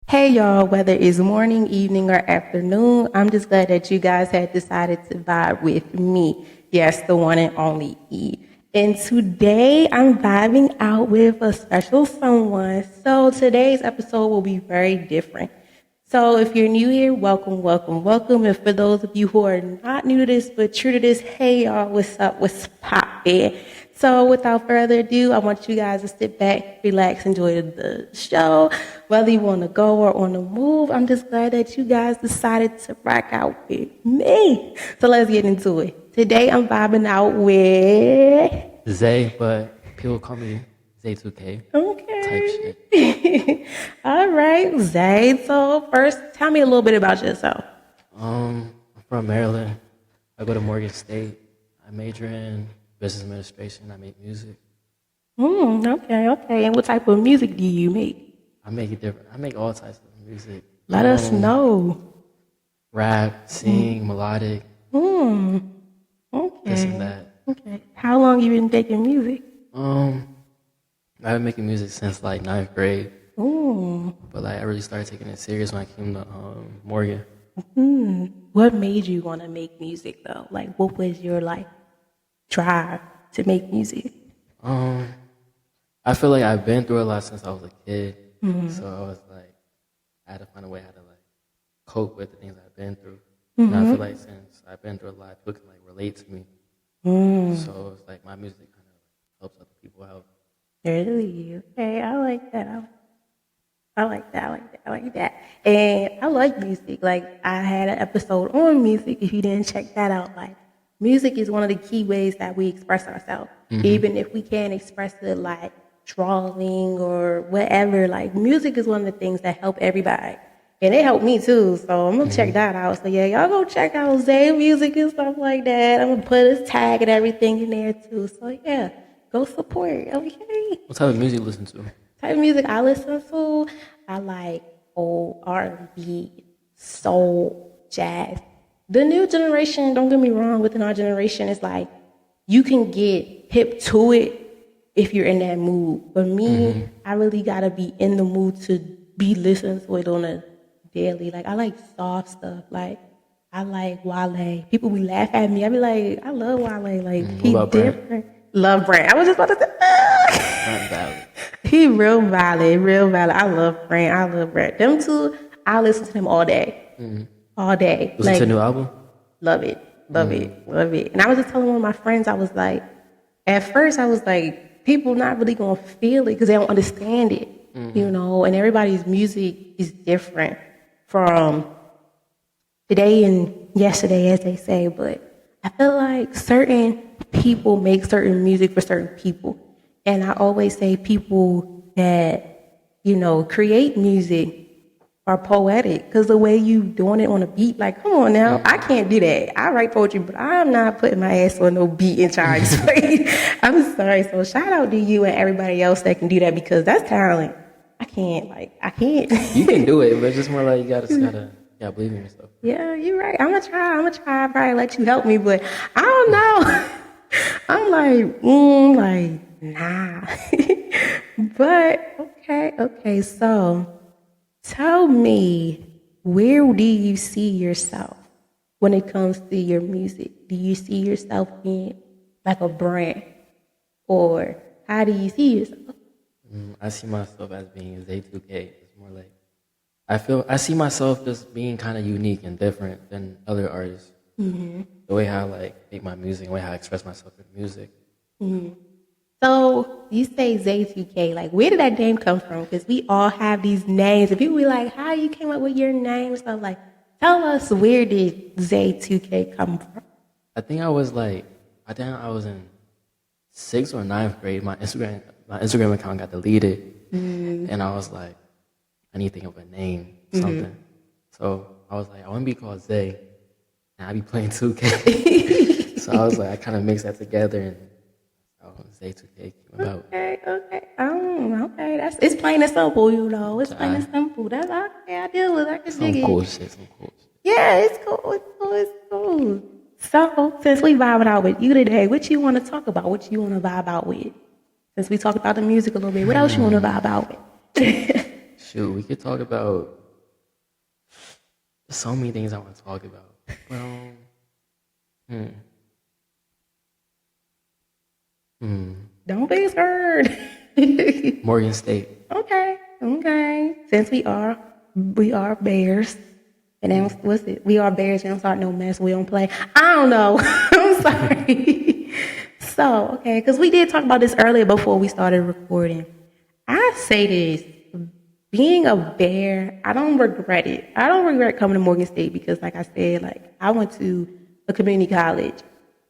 Hey y'all, whether it's morning, evening, or afternoon, I'm just glad that you guys had decided to vibe with me. Yes, the one and only E. And today I'm vibing out with a special someone. So today's episode will be very different. So if you're new here, welcome, welcome, welcome. And for those of you who are not new to this but true to this, hey y'all, what's up, what's poppin'? So without further ado, I want you guys to sit back, relax, enjoy the show. Whether you want to go or on the move, I'm just glad that you guys decided to rock out with me. So let's get into it. Today I'm vibing out with Xay, but people call me Xay2K. Okay. Type shit. All right, Xay. So first, tell me a little bit about yourself. I'm from Maryland. I go to Morgan State. I major in business administration. I make music. Okay. And what type of music do you make? I make it different. I make all types of music. Let us know. Rap, sing, melodic, Okay. this and that. Okay. How long you been making music? I've been making music since like ninth grade. Ooh. But like I really started taking it serious when I came to Morgan. What made you want to make music though? Like, what was your drive to make music? I feel like I've been through a lot since I was a kid. So I was like, I had to find a way how to cope with the things I've been through. And I feel like since I've been through a lot, people can relate to me. So it's like my music kind of helps other people out. Really? Okay, I like that. I like that. And I like music. Like, I had an episode on music. If you didn't check that out, music is one of the key ways that we express ourselves. Even if we can't express it drawing or whatever, music is one of the things that help everybody. And it helped me too, so I'm gonna check that out. So yeah, y'all go check out Xay music and stuff like that. I'm gonna put his tag and everything in there too. So yeah, go support, okay? What type of music you listen to? Type of music I listen to, I like old R&B, soul, jazz. The new generation, don't get me wrong, within our generation, it's you can get hip to it if you're in that mood. But me, I really gotta be in the mood to be listening to it on a daily. I like soft stuff. I like Wale. People be laugh at me. I be like, I love Wale. He different. Love Brand. I was just about to say, he real valid. I love Brand. Them two, I listen to them all day. All day. Listen to a new album? Love it. And I was just telling one of my friends, I was like, at first I was like, people not really gonna feel it because they don't understand it, and everybody's music is different from today and yesterday, as they say, but I feel like certain people make certain music for certain people. And I always say people that, create music are poetic because the way you doing it on a beat, come on now, I can't do that. I write poetry, but I'm not putting my ass on no beat and trying to play. I'm sorry. So shout out to you and everybody else that can do that because that's talent. I can't. You can do it, but it's just more like you gotta believe in yourself. Yeah, you're right. I'm gonna try. I'll probably let you help me, but I don't know. I'm nah. But okay. So tell me, where do you see yourself when it comes to your music? Do you see yourself being like a brand, or how do you see yourself? I see myself as being Xay2K. It's more like I see myself just being kind of unique and different than other artists. The way how I make my music, the way how I express myself in music. So you say Xay2K, where did that name come from? Because we all have these names, and people be like, "How you came up with your name?" So tell us, where did Xay2K come from? I think I was in 6th or 9th grade. My Instagram account got deleted, and I was like, I need to think of a name, something. So I was like, I want to be called Xay, and I be playing 2K. So I was like, I kind of mixed that together, and Xay2K came about. Okay. Okay. It's plain and simple, It's plain and simple. That's okay. I deal with it. I can dig it. Some cool shit. Yeah, it's cool. So, since we vibing out with you today, what you want to talk about? What you want to vibe out with? Since we talked about the music a little bit, what else you want to vibe out with? Shoot, we could talk about so many things I want to talk about. Well, Don't be scared. Morgan State. Okay. Since we are bears. And then what's it? We are bears. We don't start no mess. We don't play. I don't know. I'm sorry. So, okay, because we did talk about this earlier before we started recording. I say this. Being a bear, I don't regret it. I don't regret coming to Morgan State because, like I said, like I went to a community college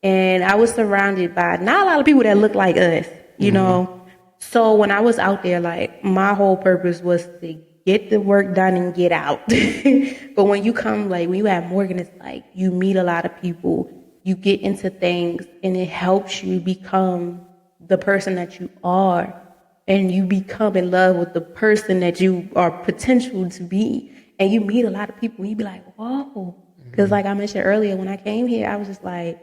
and I was surrounded by not a lot of people that look like us, you know. So when I was out there, like my whole purpose was to get the work done and get out. But when you come, like when you at Morgan, it's like you meet a lot of people, you get into things, and it helps you become the person that you are. And you become in love with the person that you are potential to be. And you meet a lot of people and you be like, whoa. Because like I mentioned earlier, when I came here, I was just like,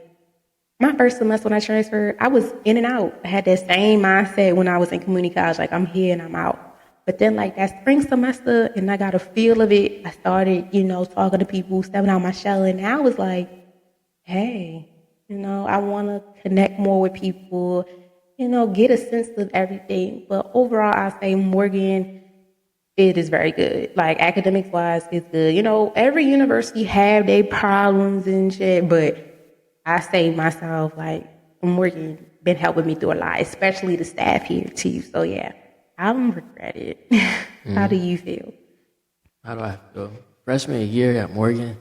my first semester when I transferred, I was in and out. I had that same mindset when I was in community college, like I'm here and I'm out. But then like that spring semester and I got a feel of it, I started, you know, talking to people, stepping out my shell. And I was like, hey, you know, I want to connect more with people, you know, get a sense of everything. But overall, I say Morgan, it is very good. Like academics wise, it's good. You know, every university have their problems and shit, but I say myself, like Morgan been helping me through a lot, especially the staff here too. So yeah, I don't regret it. How do you feel? How do I feel? Freshman year at Morgan,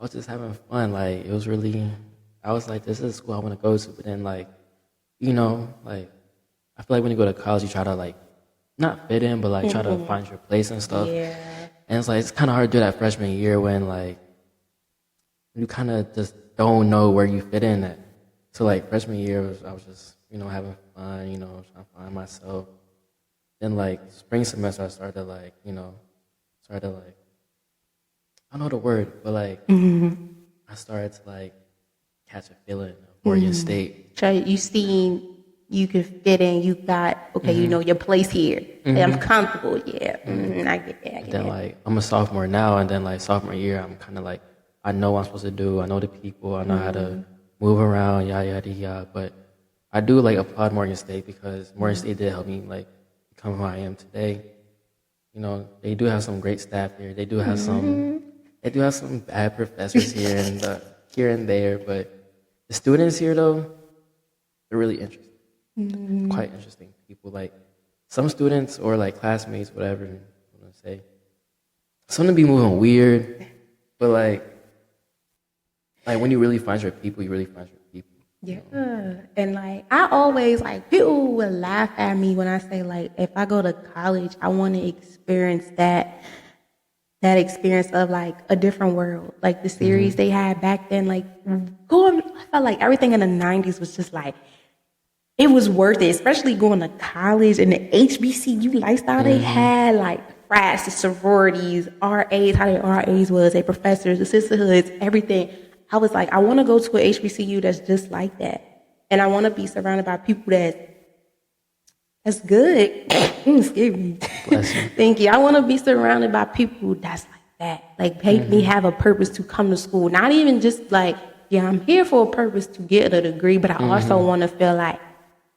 I was just having fun. Like it was really, I was like, this is the school I want to go to. But then like, you know, like I feel like when you go to college, you try to like not fit in, but like try to find your place and stuff. Yeah. And it's like it's kind of hard to do that freshman year when like you kind of just don't know where you fit in at. So like freshman year, I was just having fun, trying to find myself. Then like spring semester, I started like I don't know the word, but like I started to like catch a feeling of Morgan State. So you seen you can fit in, you got, you know your place here. I'm comfortable, yeah. I get that. And then like I'm a sophomore now, and then like sophomore year, I'm kind of like, I know what I'm supposed to do. I know the people. I know how to move around, yada, yada, yada. But I do like applaud Morgan State because Morgan State did help me like become who I am today. You know, they do have some great staff here. They do have some bad professors here and there. But the students here though, they're really interesting. Quite interesting people. Like some students or like classmates, whatever you want to say, some of them be moving weird, but like when you really find your people, you really find your people. Yeah. And like I always like people will laugh at me when I say like if I go to college, I want to experience that experience of like a different world. Like the series they had back then, like I felt like everything in the 90s was just like it was worth it, especially going to college and the HBCU lifestyle they had, like frats, the sororities, RAs, how their RAs was, their professors, the sisterhoods, everything. I was like, I want to go to an HBCU that's just like that. And I want to be surrounded by people that's good. Excuse me. Bless you. Thank you. I want to be surrounded by people that's like that. Like, make me have a purpose to come to school. Not even just like, yeah, I'm here for a purpose to get a degree, but I also want to feel like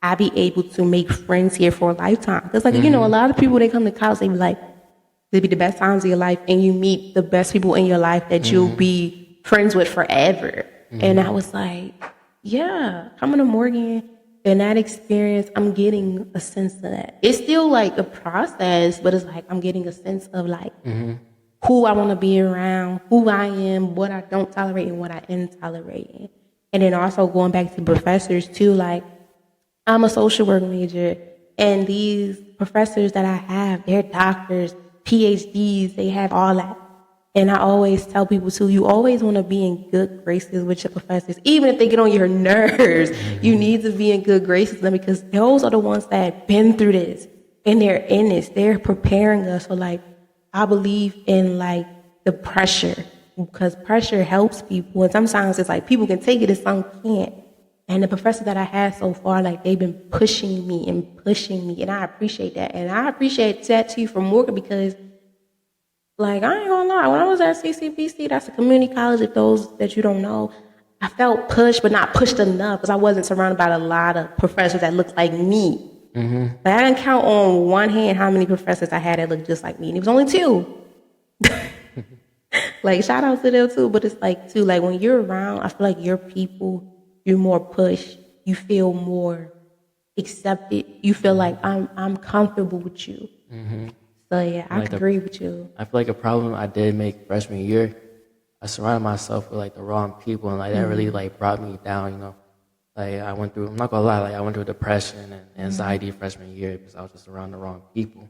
I be able to make friends here for a lifetime. Because, like, a lot of people, they come to college, they be like, they be the best times of your life, and you meet the best people in your life that you'll be friends with forever. And I was like, yeah, coming to Morgan and that experience, I'm getting a sense of that. It's still like a process, but it's like I'm getting a sense of like who I want to be around, who I am, what I don't tolerate, and what I am tolerating. And then also going back to professors too, like I'm a social work major, and these professors that I have, they're doctors, PhDs, they have all that. And I always tell people too, you always want to be in good graces with your professors, even if they get on your nerves. You need to be in good graces with them because those are the ones that have been through this and they're in this. They're preparing us. So like, I believe in like the pressure because pressure helps people. And sometimes it's like people can take it and some can't. And the professors that I had so far, like they've been pushing me. And I appreciate that. And I appreciate that too from Morgan because Like, I ain't gonna lie, when I was at CCBC, that's a community college, if those that you don't know, I felt pushed, but not pushed enough because I wasn't surrounded by a lot of professors that looked like me. Like, I can count on one hand how many professors I had that looked just like me, and it was only 2. Like, shout out to them too, but it's like, too, like, when you're around, I feel like your people, you're more pushed, you feel more accepted, you feel like I'm comfortable with you. So yeah, I Like agree with you. I feel like a problem I did make freshman year, I surrounded myself with like the wrong people, and like that really like brought me down. You know, like I went through. I'm not gonna lie, like I went through depression and anxiety freshman year because I was just around the wrong people.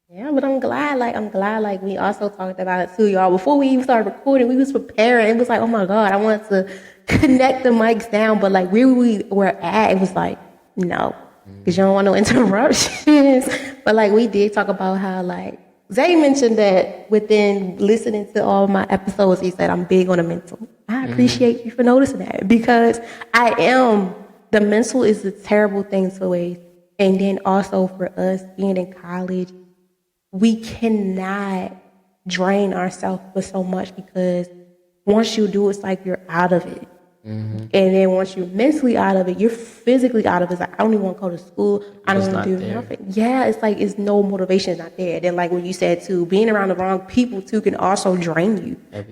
Yeah, but I'm glad, like we also talked about it too, y'all. Before we even started recording, we was preparing. It was like, oh my God, I wanted to connect the mics down, but like where we were at, it was like, no, because you don't want no interruptions. But like we did talk about how like Zay mentioned that within listening to all my episodes, he said I'm big on the mental. I appreciate you for noticing that because I am. The mental is a terrible thing to waste. And then also for us being in college, we cannot drain ourselves with so much because once you do, it's like you're out of it. And then once you're mentally out of it, you're physically out of it. It's like, I don't even want to go to school. I don't want to do nothing. Yeah, it's like it's no motivation not there. Then like what you said too, being around the wrong people too can also drain you.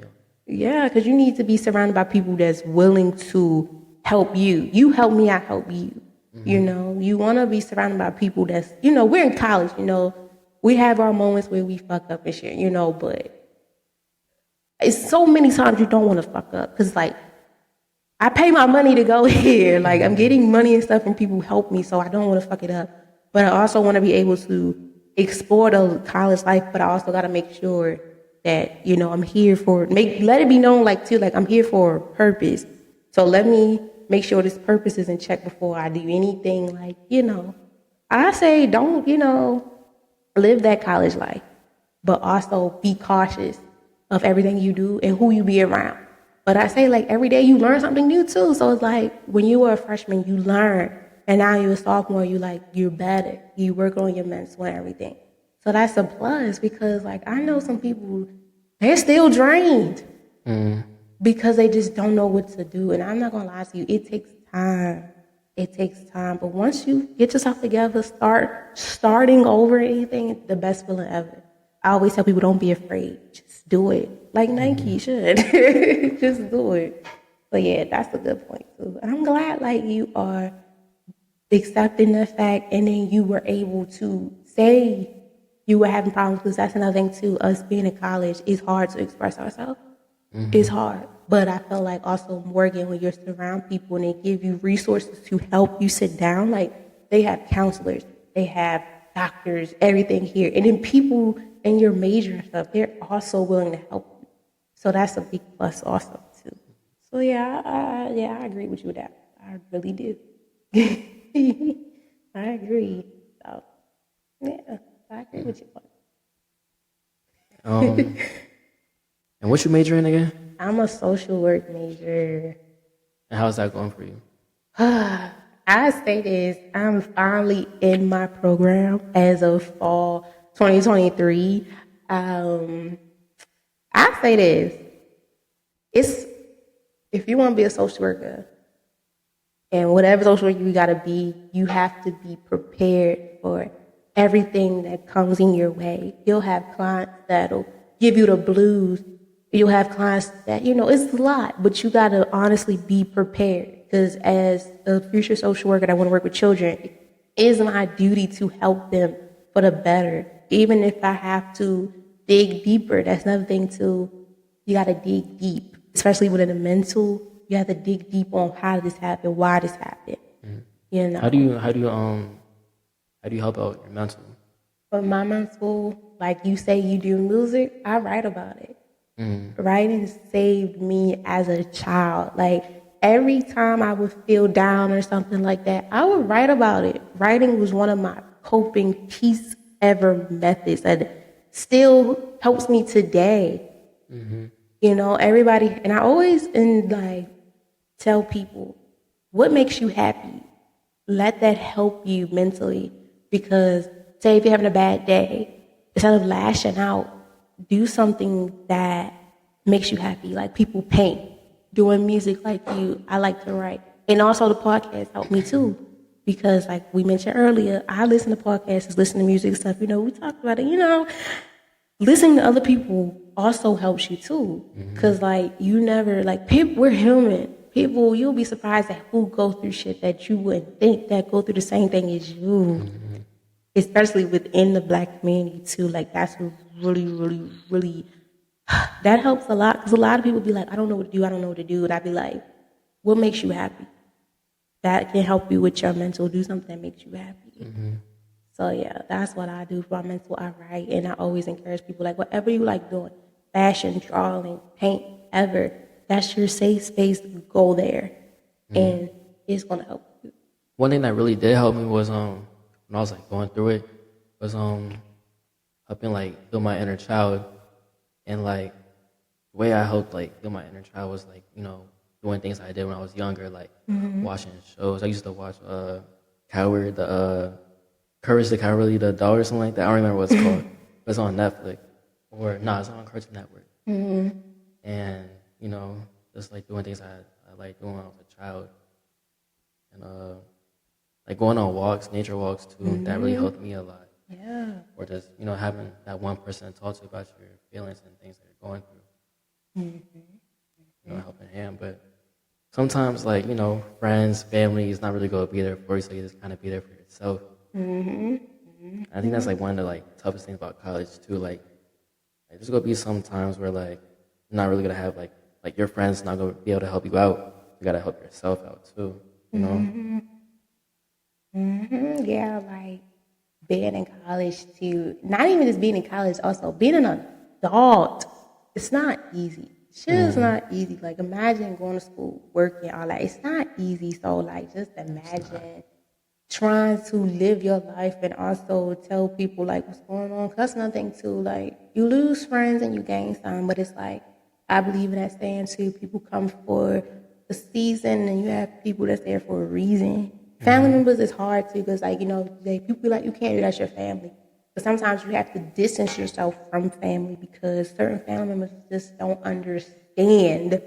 Yeah, because you need to be surrounded by people that's willing to help you. You help me, I help you. You know, you want to be surrounded by people that's, you know, we're in college, you know, we have our moments where we fuck up and shit, you know, but it's so many times you don't want to fuck up because like, I pay my money to go here. Like I'm getting money and stuff from people who help me, so I don't want to fuck it up. But I also want to be able to explore the college life, but I also got to make sure that, you know, I'm here for, let it be known like too, like I'm here for a purpose. So let me make sure this purpose is in check before I do anything like, you know, I say don't, you know, live that college life, but also be cautious of everything you do and who you be around. But I say like every day you learn something new too. So it's like when you were a freshman, you learn. And now you're a sophomore, you're better. You work on your mental and everything. So that's a plus because like I know some people, they're still drained because they just don't know what to do. And I'm not going to lie to you, it takes time. It takes time. But once you get yourself together, starting over anything, the best feeling ever. I always tell people don't be afraid. Just do it. Like Nike should. Just do it. So yeah, that's a good point too. And I'm glad like you are accepting the fact and then you were able to say you were having problems because that's another thing too. Us being in college, it's hard to express ourselves. It's hard. But I feel like also Morgan, when you're around people and they give you resources to help you sit down, like they have counselors, they have doctors, everything here. And then people in your major and stuff, they're also willing to help you. So that's a big plus also too. So yeah, I agree with you with that. I really do. I agree. So yeah, I agree with you. And what you major in again? I'm a social work major. And how's that going for you? I say this, I'm finally in my program as of fall 2023. I say this, if you want to be a social worker, and whatever social worker you gotta be, you have to be prepared for everything that comes in your way. You'll have clients that'll give you the blues. You'll have clients that, you know, it's a lot, but you gotta honestly be prepared. Because as a future social worker that want to work with children, it is my duty to help them for the better. Even if I have to dig deeper, that's another thing too. You gotta dig deep, especially within the mental. You have to dig deep on how this happened, why this happened. You know. How do you help out your mental? For my mental, like you say, you do music. I write about it. Writing saved me as a child. Like every time I would feel down or something like that, I would write about it. Writing was one of my coping peace ever methods that still helps me today. You know, everybody, and I always tell people, what makes you happy? Let that help you mentally, because say if you're having a bad day, instead of lashing out, do something that makes you happy. Like people paint, doing music like you. I like to write. And also the podcast helped me too. Because like we mentioned earlier, I listen to podcasts, listen to music and stuff. You know, we talked about it, you know. Listening to other people also helps you too. Cause like you never like people we're human. People you'll be surprised at who go through shit that you wouldn't think that go through the same thing as you. Especially within the Black community too. Like that's really, really, really that helps a lot because a lot of people be like, I don't know what to do, I don't know what to do. And I'd be like, what makes you happy? That can help you with your mental. Do something that makes you happy. So yeah, that's what I do for my mental. I write, and I always encourage people like whatever you like doing, fashion, drawing, paint, ever. That's your safe space. Go there, and it's gonna help you. One thing that really did help me was when I was like going through it was helping like heal my inner child, and like the way I helped like heal my inner child was like doing things I did when I was younger, like watching shows. I used to watch Coward, the Courage the Cowardly, the Dog or something like that. I don't remember what it's called. It's on Netflix or it's on Cartoon Network. And just like doing things I like doing when I was a child, and like going on walks, nature walks too. That really helped me a lot. Yeah. Or just having that one person to talk to about your feelings and things that you're going through. Helping him, but sometimes like friends, family is not really going to be there for you, so you just kind of be there for yourself. I think that's like one of the like toughest things about college too. Like there's gonna be some times where like you're not really gonna have like your friends not gonna be able to help you out. You gotta help yourself out too. Yeah, like being in college too. Not even just being in college, also being an adult. It's not easy. Shit is not easy. Like imagine going to school, working, all that. It's not easy. So like just imagine trying to live your life and also tell people like what's going on. 'Cause that's another thing too. Like you lose friends and you gain some, but it's like I believe in that saying too. People come for a season and you have people that's there for a reason. Family members is hard too because like people be like you can't do that. That's your family. But sometimes you have to distance yourself from family because certain family members just don't understand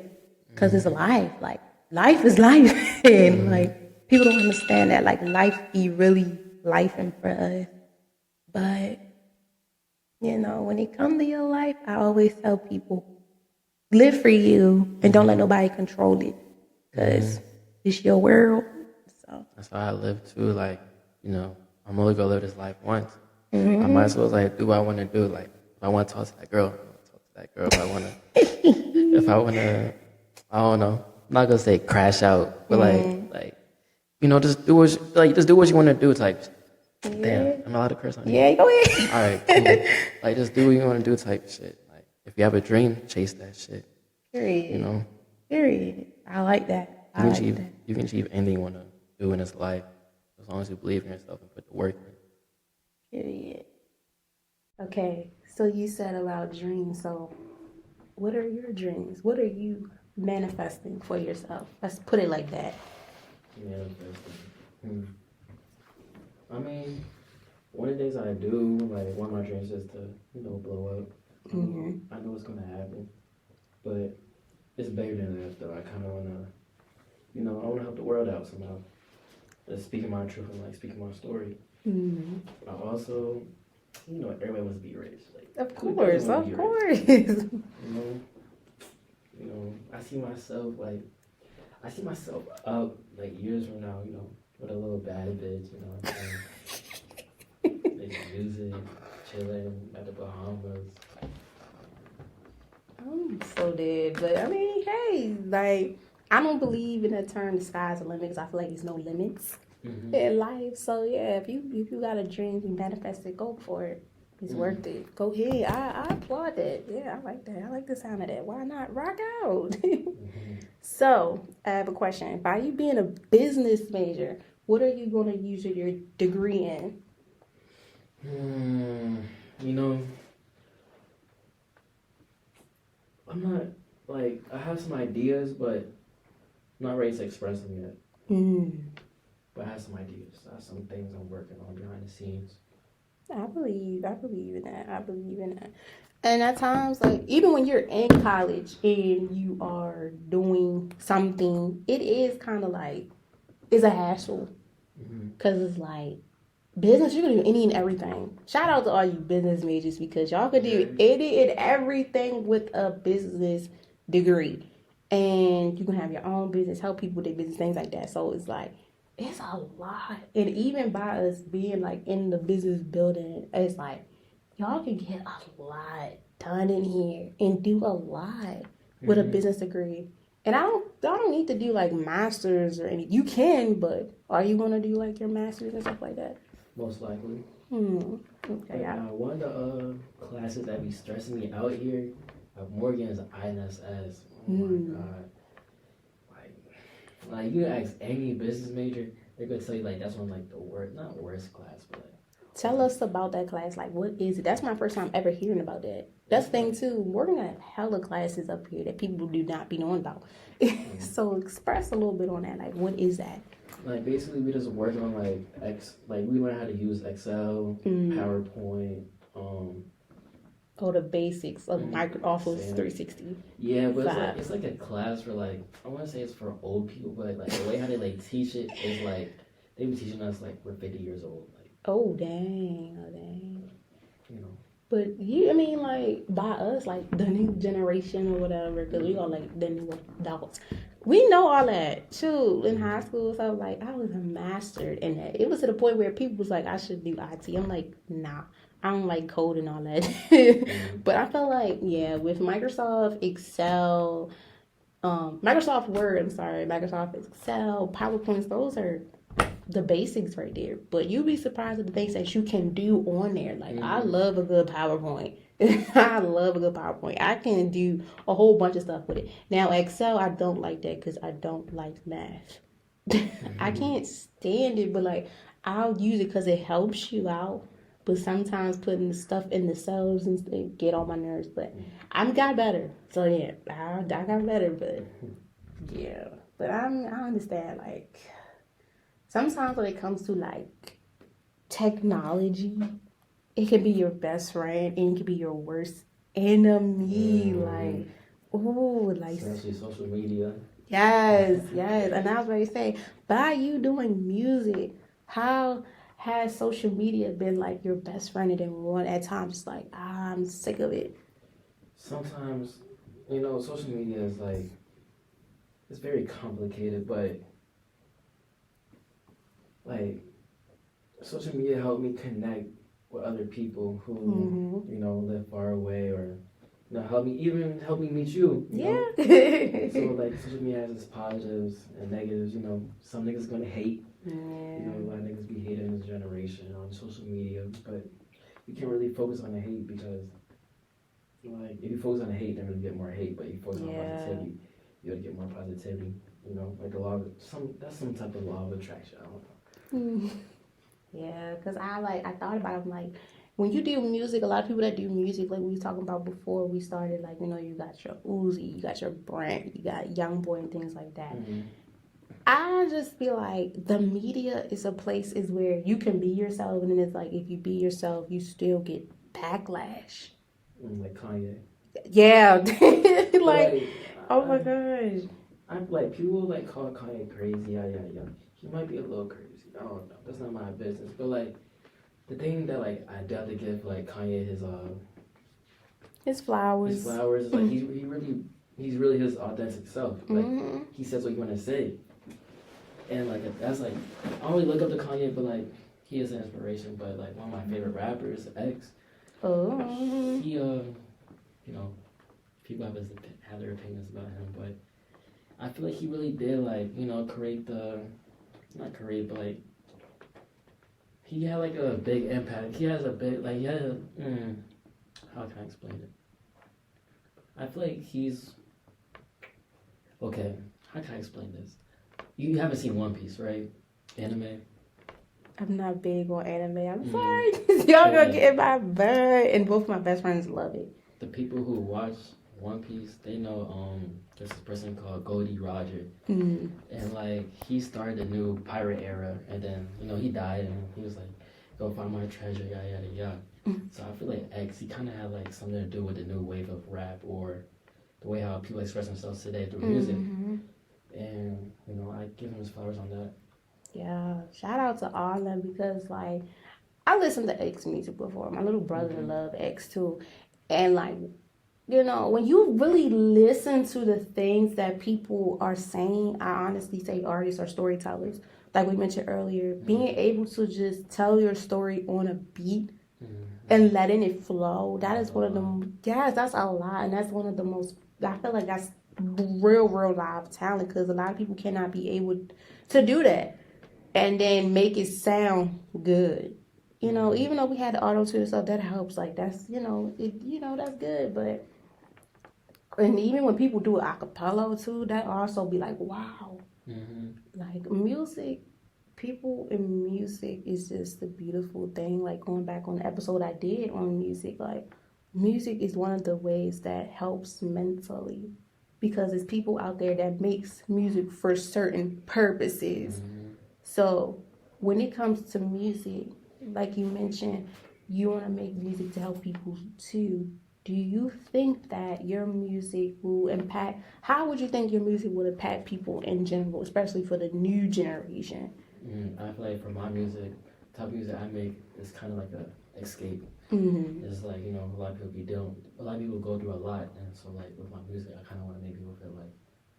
because it's life. Like life is life, and like people don't understand that like life be really life in for us. But when it comes to your life, I always tell people live for you and don't let nobody control it because it's your world. So that's how I live too. Like I'm only gonna live this life once. I might as well like do what I want to do. Like if I want to talk to that girl, I want to talk to that girl. If I want to, I don't know. I'm not gonna say crash out, but just do what you want to do. Type. Damn, I'm allowed to curse on you. yeah, go ahead. All right, cool. Like just do what you want to do. Type shit. Like if you have a dream, chase that shit. Period. Period. I like that. You can achieve anything you want to do in this life as long as you believe in yourself and put the work in. Period. Okay, so you said about dreams. So, what are your dreams? What are you manifesting for yourself? Let's put it like that. Manifesting. I mean, one of the things I do, like one of my dreams is to, blow up. I know it's gonna happen, but it's bigger than that. Though I kind of wanna, I wanna help the world out somehow. Just speaking my truth and like speaking my story. But I also, everybody wants to be rich. Like, Of course. I see myself up like years from now, with a little bad bitch, making music, chilling at the Bahamas. I'm so dead, but I mean, hey, like I don't believe in that term, the sky's the limit, because I feel like there's no limits in life. So yeah, if you got a dream, you manifest it, go for it. It's worth it. Go ahead. I applaud that. Yeah, I like that. I like the sound of that. Why not rock out? So I have a question. By you being a business major, what are you going to use your degree in? I'm not I have some ideas, but I'm not ready to express them yet. But I have some ideas. I have some things I'm working on behind the scenes. I believe in that. I believe in that. And at times, like even when you're in college and you are doing something, it is kind of like it's a hassle because it's like business. You can do any and everything. Shout out to all you business majors because y'all could do any and everything with a business degree, and you can have your own business, help people with their business, things like that. So it's like it's a lot, and even by us being like in the business building, it's like y'all can get a lot done in here and do a lot with a business degree. And I don't need to do like masters or any. You can, but are you gonna do like your masters and stuff like that? Most likely. Okay. One of the classes that be stressing me out here, Morgan is INSS. Oh my god. Like you ask any business major, they're gonna tell you like that's one of like the worst, not worst class, but like. Tell us about that class. Like, what is it? That's my first time ever hearing about that. That's the thing too. We're gonna have hella classes up here that people do not be knowing about. So express a little bit on that. Like, what is that? Like basically, we just work on like we learn how to use Excel, PowerPoint. The basics of Office 360. Yeah, but it's like a class for like I want to say it's for old people, but like the way how they like teach it is like they be teaching us like we're 50 years old. Like oh dang. You know. But I mean, like by us, like the new generation or whatever, because we are like the new adults. We know all that. Shoot, in high school, so like I was a mastered in that. It was to the point where people was like, I should do IT. I'm like, nah, I don't like code and all that. But I felt like, yeah, with Microsoft Excel, Microsoft Word, Microsoft Excel, PowerPoints, those are the basics right there. But you'd be surprised at the things that you can do on there. Like I love a good PowerPoint. I love a good PowerPoint. I can do a whole bunch of stuff with it. Now Excel, I don't like that because I don't like math. I can't stand it, but like I'll use it because it helps you out. But sometimes putting the stuff in the cells and stuff get on my nerves. But I got better. So yeah, I got better. But yeah, but I understand like. Sometimes when it comes to like technology, it can be your best friend and it can be your worst enemy. Like, oh, like especially social media. Yes. And I was ready to say, by you doing music, how has social media been like your best friend? And then one at times, like I'm sick of it. Sometimes, social media is like it's very complicated, but. Like, social media helped me connect with other people who, live far away or, help me meet you. Yeah. So, like, social media has its positives and negatives. Some niggas gonna hate. Yeah. A lot of niggas be hating this generation on social media, but you can't really focus on the hate because, like, if you focus on the hate, then you'll get more hate. But if you focus on positivity, you'll get more positivity. Like that's some type of law of attraction. I don't know. Yeah, because I thought about it, I'm like, when you do music, a lot of people that do music, like we was talking about before we started, like, you got your Uzi, you got your Brand, you got Young Boy and things like that. I just feel like the media is a place is where you can be yourself, and then it's like if you be yourself, you still get backlash. Like Kanye. Yeah, like oh my gosh. I'm like people like call Kanye crazy. Yeah. He might be a little crazy. I don't know. That's not my business. But like the thing that like I doubt to give like Kanye his flowers. His flowers is like he's really his authentic self. Like he says what you want to say. And like that's like I don't really look up to Kanye, but like he is an inspiration. But like one of my favorite rappers, X. Oh. He people have their opinions about him, but I feel like he really did like create not create, but like he had like a big impact. He has a big like how can I explain it? I feel like he's okay. How can I explain this? You haven't seen One Piece, right? Anime. I'm not big on anime. I'm sorry. Y'all gonna get in my butt, and both my best friends love it. The people who watch One Piece, they know there's this person called Goldie Roger, and like he started a new pirate era, and then he died, and he was like, go find my treasure, yada yada yada. So I feel like X, he kind of had like something to do with the new wave of rap or the way how people express themselves today through music. And you know, I give him his flowers on that. Yeah, shout out to all of them because like I listened to X music before. My little brother loved X too, and like you know, when you really listen to the things that people are saying, I honestly say artists are storytellers. Like we mentioned earlier, being able to just tell your story on a beat and letting it flow, that is one of the, yes, that's a lot. And that's one of the most, I feel like that's real live talent because a lot of people cannot be able to do that and then make it sound good. You know, even though we had the auto tune and stuff, that helps. Like that's, that's good. But and even when people do a cappella too, that also be like, wow. Like music, people in music is just a beautiful thing. Like going back on the episode I did on music, like music is one of the ways that helps mentally because it's people out there that makes music for certain purposes. So when it comes to music, like you mentioned, you want to make music to help people too. Do you think that your music will impact, how would you think your music will impact people in general, especially for the new generation? I feel like for my music, type of music I make is kind of like a escape. It's like, you know, a lot of people go through a lot, and so like with my music, I kind of want to make people feel like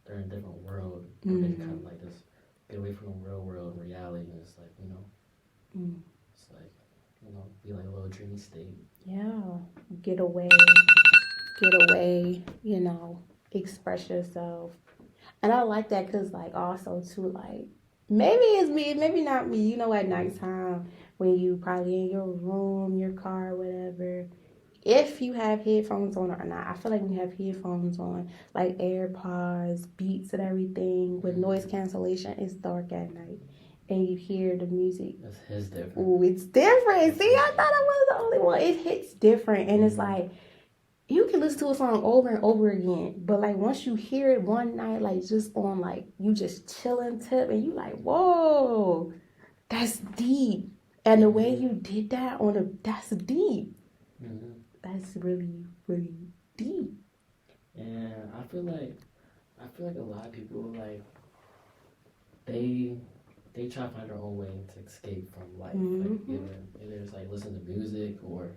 they're in a different world, and they kind of like just get away from the real world and reality, and it's like, you know, it's like, you know, be like a little dreamy state. Yeah, get away, you know, express yourself. And I like that because, like, also, too, like, maybe it's me, maybe not me, you know, at nighttime when you probably in your room, your car, whatever. If you have headphones on or not, I feel like when you have headphones on, like AirPods, Beats, and everything with noise cancellation, it's dark at night. And you hear the music. That's his different. Ooh, it's different. See, I thought I was the only one. It hits different. And it's like, you can listen to a song over and over again. But like once you hear it one night, like just on like, you just chilling tip and you like, whoa, that's deep. And the way you did that that's deep. That's really, really deep. And I feel like a lot of people like they try to find their own way to escape from life. Like either it's like listen to music or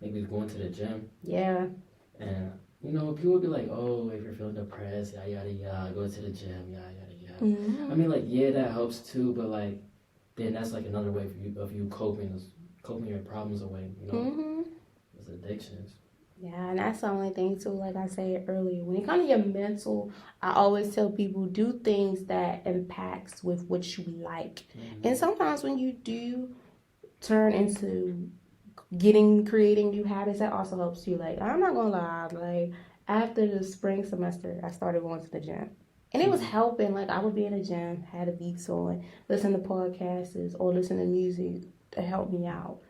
maybe going to the gym. Yeah. And you know, people would be like, oh, if you're feeling depressed, yada yada yada, go to the gym, yada yada yada. I mean, like, yeah, that helps too, but like, then that's like another way of you coping your problems away. You know, those addictions. Yeah, and that's the only thing too, like I said earlier. When it comes to your mental, I always tell people do things that impacts with what you like. And sometimes when you do turn into creating new habits, that also helps you. Like, I'm not gonna lie, like after the spring semester, I started going to the gym. And it was helping. Like I would be in the gym, had the beats on, listen to podcasts or listen to music to help me out.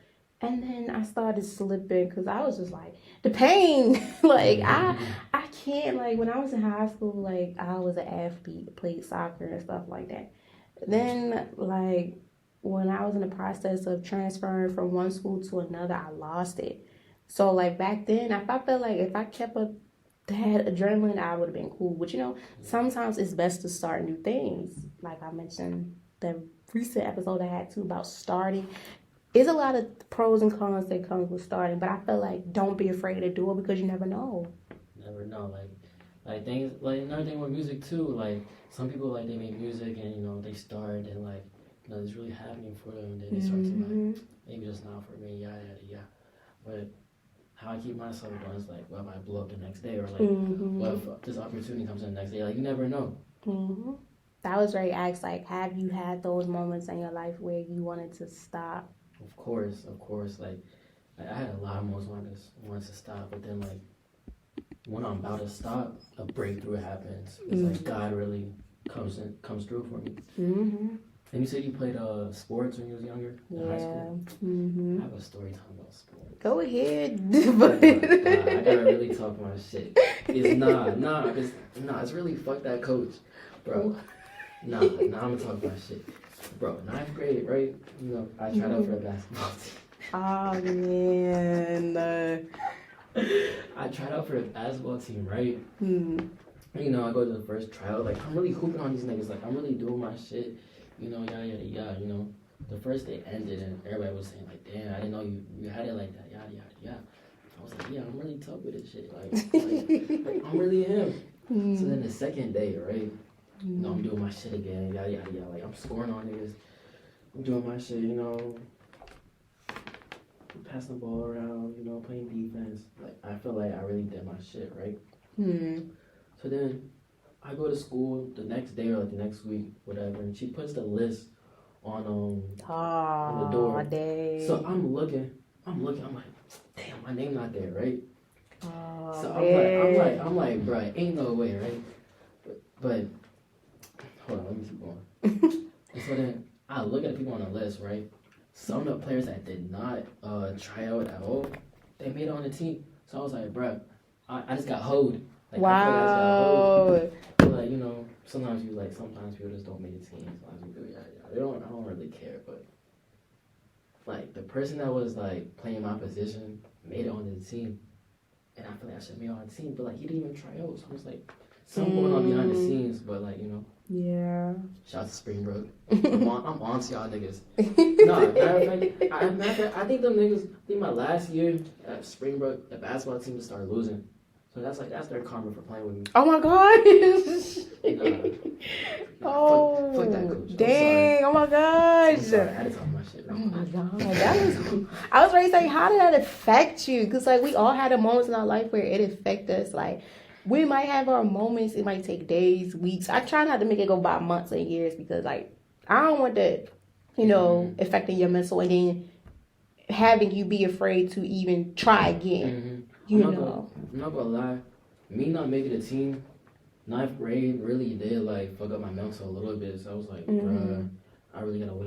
And then I started slipping because I was just like, the pain. Like, I can't, like, when I was in high school, like, I was an athlete, played soccer and stuff like that. Then, like, when I was in the process of transferring from one school to another, I lost it. So, like, back then, I felt like if I kept up that adrenaline, I would have been cool. But, you know, sometimes it's best to start new things. Like I mentioned, the recent episode I had, too, about starting. There's a lot of pros and cons that comes with starting, but I feel like don't be afraid to do it because you never know. Never know, like things, like another thing with music too. Like some people like they make music and you know they start and like you know it's really happening for them, and then they start to like maybe it's not for me, yada yada yada. But how I keep myself going is like, what if I blow up the next day, or like what if this opportunity comes in the next day? Like you never know. That was very asked. Like, have you had those moments in your life where you wanted to stop? Of course. Like I had a lot of moments wanted to stop, but then like when I'm about to stop, a breakthrough happens. It's like God really comes through for me. And you said you played sports when you was younger in high school. I have a story time about sports. Go ahead. I gotta really talk my shit. It's really fuck that coach, bro. I'm gonna talk my shit. Bro, ninth grade, right? You know, I tried out for a basketball team. Oh man. I tried out for a basketball team, right? Hmm. You know, I go to the first tryout, like, I'm really hooping on these niggas, like, I'm really doing my shit, you know, yada, yada, yada, you know. The first day ended, and everybody was saying, like, damn, I didn't know you had it like that, yada, yada, yada. I was like, yeah, I'm really tough with this shit, like I'm really him. So then the second day, right, you know, I'm doing my shit again, yada, yada, yada, like, I'm scoring on niggas, I'm doing my shit, you know, passing the ball around, you know, playing defense, like, I feel like I really did my shit, right? So then I go to school the next day or like the next week, whatever, and she puts the list on the door. Dang. So I'm looking, I'm like, damn, my name not there, right? So I'm like, bro, ain't no way, right? But hold on, let me keep going. And so then I look at the people on the list, right? Some of the players that did not try out at all, they made it on the team. So I was like, bro, I just got hoed. Like, Wow. Like, you know, sometimes people just don't make the team. Sometimes people do, I don't really care, but like the person that was like playing my position made it onto the team, and I feel like I should have made it on the team, but like he didn't even try out. So I was like, something going on behind the scenes, but like, you know. Yeah. Shout out to Springbrook. I'm on to y'all niggas. No, matter of fact, I think them niggas. I think my last year at Springbrook, the basketball team started losing. So that's their karma for playing with me. Oh my gosh. Fuck that coach. Dang. Oh my gosh. I'm sorry, I had to talk my shit. Oh my god. I was ready to say, how did that affect you? Because like we all had a moments in our life where it affected us. Like we might have our moments. It might take days, weeks. I try not to make it go by months and years because like I don't want that, you know, affecting your mental and then having you be afraid to even try again. You know. I'm not gonna lie. Me not making the team, ninth grade really did like fuck up my mental a little bit. So I was like, bruh, I really gotta wait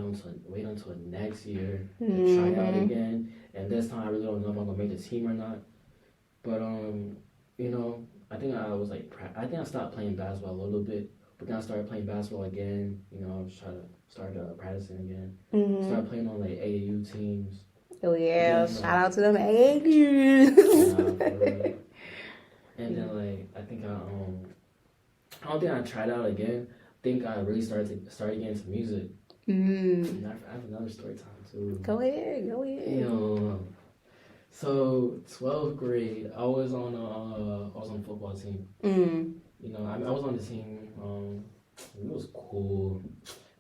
until next year to try out again. And this time I really don't know if I'm gonna make the team or not. But you know, I think I stopped playing basketball a little bit. But then I started playing basketball again. You know, I was trying to start practicing again. Started playing on like AAU teams. Oh yeah, shout out to them AAUs. And then like I think I don't think I tried out again. I think I really started getting into music. And I have another story time too. Go ahead. You know, so 12th grade, I was on the football team. You know, I was on the team. It was cool.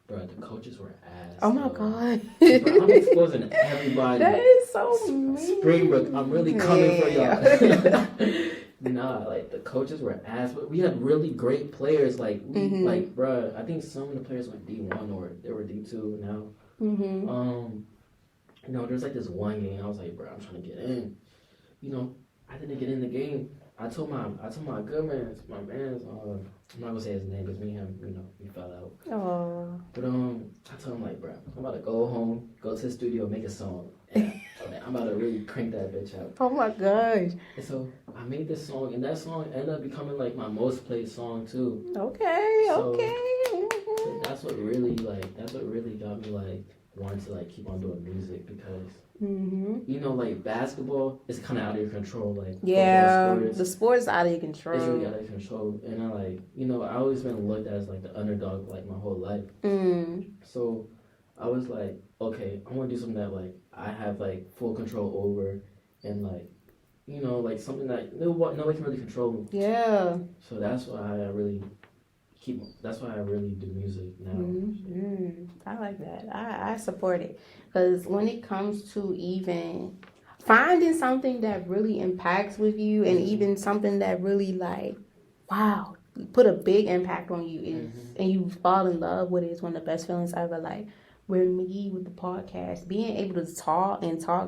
Bro, the coaches were ass. Oh my god. Bro, I'm exposing everybody. That is so mean. Springbrook, I'm really coming for y'all. Nah, like the coaches were ass, but we had really great players. Like, like, bro, I think some of the players went D1 or they were D2 now. You know, there's like this one game. I was like, bro, I'm trying to get in. You know, I didn't get in the game. I told my good man's, I'm not gonna say his name because me and him, you know, we fell out. Oh. But I told him like, bro, I'm about to go home, go to the studio, make a song. And I'm about to really crank that bitch out. Oh my gosh. And so I made this song, and that song ended up becoming like my most played song too. Okay. So that's what really got me like wanting to like keep on doing music because you know, like basketball is kind of out of your control. Like the sport's out of your control. It's really out of your control, and I like, you know, I always been looked at as like the underdog like my whole life. So I was like, okay, I want to do something that like I have like full control over, and like, you know, like something that nobody can really control me. Yeah. So that's why I really do music now. I like that. I support it because when it comes to even finding something that really impacts with you and even something that really like, wow, put a big impact on you and you fall in love with it is one of the best feelings ever. Like with me with the podcast, being able to talk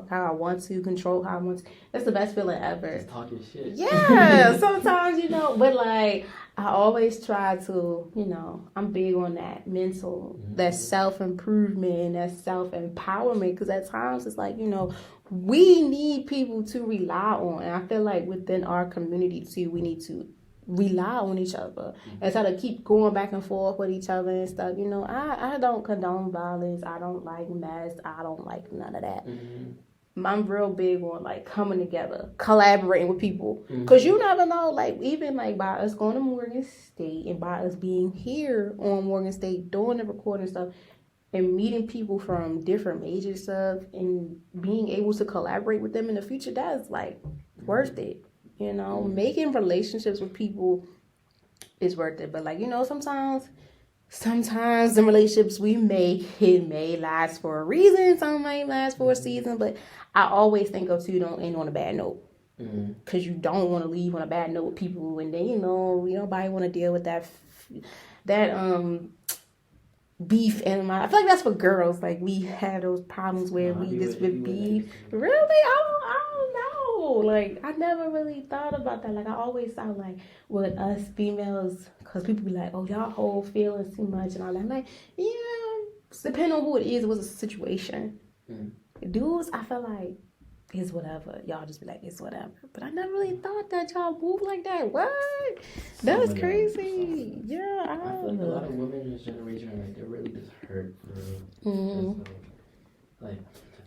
how I want to, control how I want to, that's the best feeling ever. Just talk your shit. Yeah, sometimes, you know, but like I always try to, you know, I'm big on that mental, that self-improvement, that self-empowerment, because at times it's like, you know, we need people to rely on. And I feel like within our community too, we need to rely on each other instead of keep going back and forth with each other and stuff. You know, I don't condone violence. I don't like mess. I don't like none of that. I'm real big on like coming together, collaborating with people, because you never know. Like even like by us going to Morgan State and by us being here on Morgan State doing the recording stuff and meeting people from different majors stuff and being able to collaborate with them in the future, that's like worth it. You know, making relationships with people is worth it. But like, you know, sometimes the relationships we make, it may last for a reason, some might last for a season, but I always think of too, don't end on a bad note. Because you don't want to leave on a bad note with people, and then, you know, nobody want to deal with that beef. And I feel like that's for girls. Like, we have those problems where we just with beef. Really? I don't know. Like, I never really thought about that. Like, I always thought, like, with us females, because people be like, oh, y'all hold feelings too much and all that. I'm like, yeah, depending on who it is, it was a situation. Dudes, I feel like, it's whatever. Y'all just be like, it's whatever. But I never really thought that y'all move like that. What? That's crazy. Yeah, I feel like a lot of women in this generation are like, they're really just hurt for real. Like,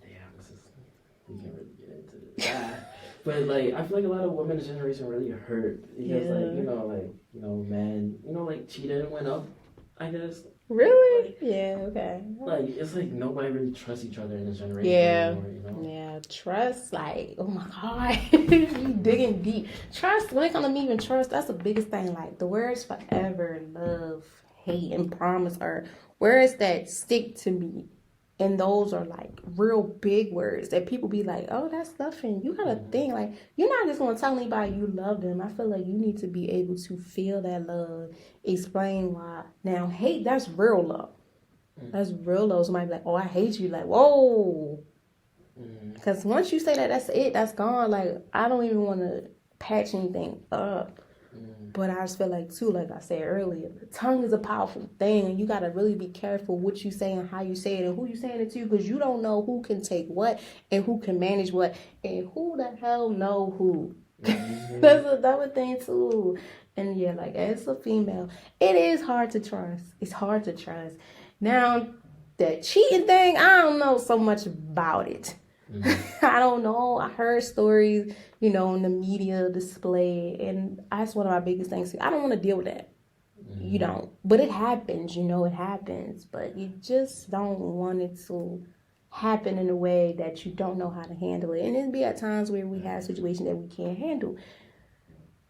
damn, we can't really get into this. But like, I feel like a lot of women in this generation really hurt because like, men, like cheated and went up, I guess. Really? Like, yeah, okay. Like, it's like nobody really trusts each other in this generation anymore, Yeah, trust, like, oh my God, you digging deep. Trust, when it comes to me even trust, that's the biggest thing. Like, the words forever, love, hate, and promise are words that stick to me. And those are like real big words that people be like, oh, that's nothing. You gotta think, like, you're not just gonna tell anybody you love them. I feel like you need to be able to feel that love, explain why. Now, hate, that's real love. That's real love. Somebody be like, oh, I hate you. Like, whoa. Because once you say that, that's it. That's gone. Like, I don't even want to patch anything up. But I just feel like, too, like I said earlier, the tongue is a powerful thing, and you got to really be careful what you say and how you say it and who you saying it to, because you don't know who can take what and who can manage what and who the hell know who. That's another thing, too. And, yeah, like, as a female, it is hard to trust. It's hard to trust. Now, that cheating thing, I don't know so much about it. I don't know. I heard stories, in the media display, and that's one of my biggest things. I don't want to deal with that. You don't. But it happens, it happens. But you just don't want it to happen in a way that you don't know how to handle it. And it'd be at times where we have situations that we can't handle.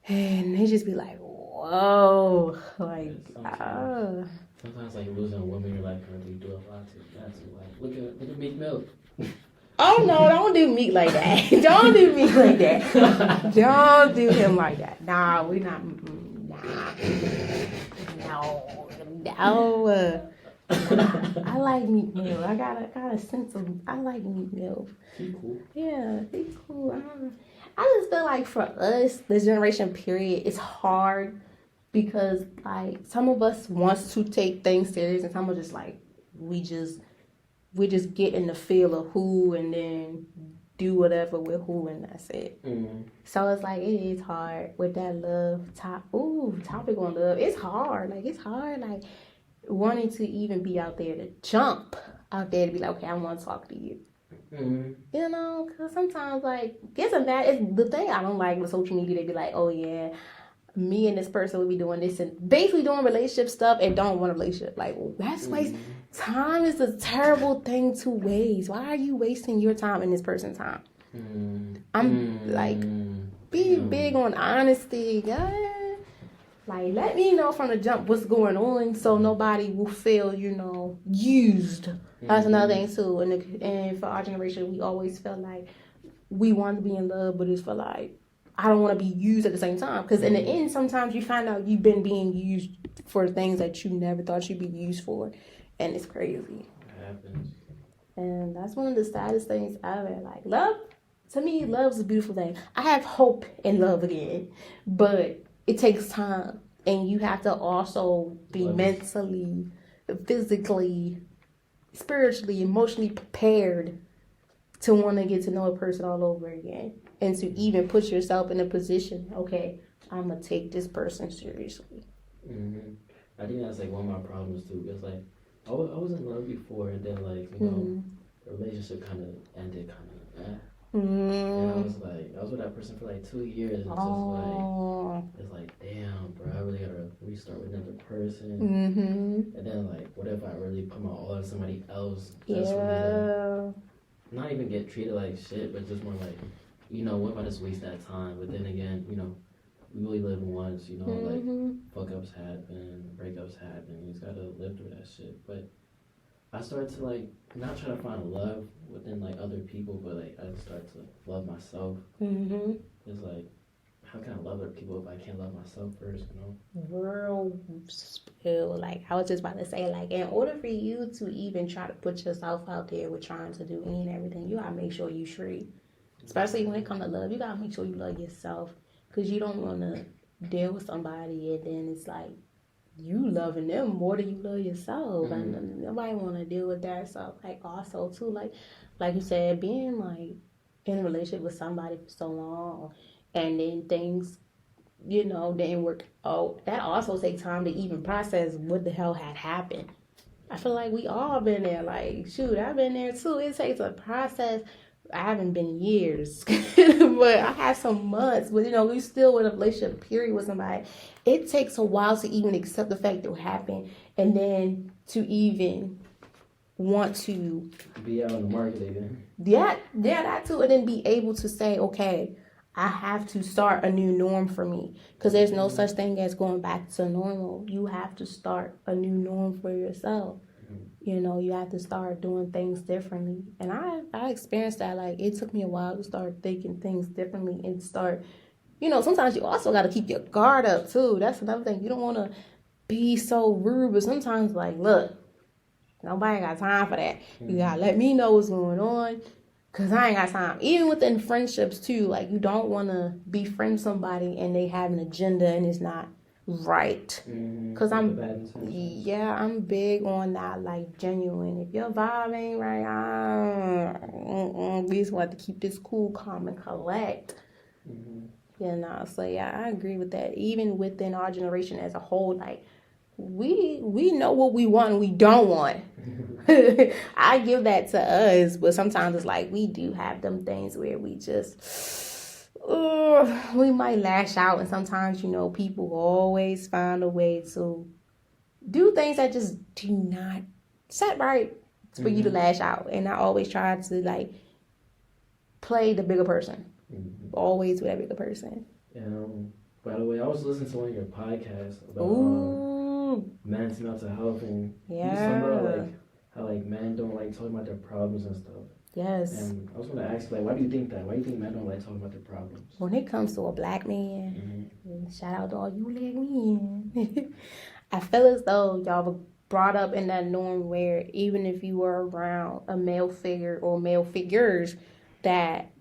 And they just be like, whoa. Like, Sometimes, like, losing a woman in your life can really do a lot to you. Like, look at Meek Mill. Oh, no, don't do Meek like that. Don't do Meek like that. Don't do him like that. Nah, we not. Nah. No. I like Meek Mill. I got a sense of, I like Meek Mill. He cool. Yeah, he's cool. I just feel like for us, this generation period, it's hard because, like, some of us wants to take things serious and some of us, like, we just get in the feel of who and then do whatever with who, and that's it. So it's like, it is hard with that love topic on love. It's hard. Like, it's hard, like, wanting to even be out there to jump out there to be like, okay, I want to talk to you. Because sometimes, like, it's the thing I don't like with social media. They be like, oh, yeah, me and this person will be doing this and basically doing relationship stuff and don't want a relationship. Like, that's waste. Time is a terrible thing to waste. Why are you wasting your time and this person's time? I'm like, be big on honesty, guys. Like, let me know from the jump what's going on so nobody will feel, used. That's another thing, too. And for our generation, we always felt like we want to be in love, but it's for, like, I don't want to be used at the same time. Because in the end, sometimes you find out you've been being used for things that you never thought you'd be used for. And it's crazy. It happens. And that's one of the saddest things ever. Like, love, to me, love's a beautiful thing. I have hope in love again. But it takes time. And you have to also be mentally, physically, spiritually, emotionally prepared to want to get to know a person all over again. And to even put yourself in a position, okay, I'm gonna take this person seriously. I think that's like one of my problems too. It's like I was in love before, and then like you know, the relationship kind of ended, kind of. And I was like, I was with that person for like 2 years, and it's like, damn, bro, I really gotta restart with another person. And then like, what if I really put my all on somebody else just for me to not even get treated like shit, but just more like, you know, what if I just waste that time? But then again, you know, we only live once, you know, like fuck ups happen, breakups happen. You just gotta live through that shit. But I started to like not try to find love within like other people, but like I just started to love myself. It's like, how can I love other people if I can't love myself first? You know. Real spill. Like I was just about to say, like in order for you to even try to put yourself out there with trying to do any and everything, you gotta make sure you free. Especially when it comes to love, you gotta make sure you love yourself, because you don't want to deal with somebody and then it's like you loving them more than you love yourself, and nobody want to deal with that. So like also too, like you said, being like in a relationship with somebody for so long and then things, you know, didn't work out, that also takes time to even process what the hell had happened. I feel like we all been there. Like, shoot, I've been there too. It takes a process. I haven't been years, but I had some months. But you know, we still in a relationship period with somebody. It takes a while to even accept the fact that it happened, and then to even want to be out in the market again. Yeah, that too, and then be able to say, okay, I have to start a new norm for me, because there's no such thing as going back to normal. You have to start a new norm for yourself. You know, you have to start doing things differently. And I experienced that. Like, it took me a while to start thinking things differently and start, you know, sometimes you also got to keep your guard up too. That's another thing. You don't want to be so rude, but sometimes, like, look, nobody got time for that. You got to let me know what's going on, because I ain't got time. Even within friendships too, like, you don't want to befriend somebody and they have an agenda and it's not right. Because I'm big on that, like, genuine. If your vibe ain't right, we just want to keep this cool, calm, and collect. You know, so yeah, I agree with that. Even within our generation as a whole, like, we know what we want and we don't want. I give that to us, but sometimes it's like we do have them things where we just we might lash out, and sometimes, you know, people always find a way to do things that just do not set right for you to lash out. And I always try to, like, play the bigger person. Always with that bigger person. By the way, I was listening to one of your podcasts about men's mental health, and you was talking about like how like men don't like talking about their problems and stuff. Yes. And I was going to ask, like, why do you think that? Why do you think men don't like talking about their problems? When it comes to a black man, shout out to all you black men. I feel as though y'all were brought up in that norm where even if you were around a male figure or male figures, that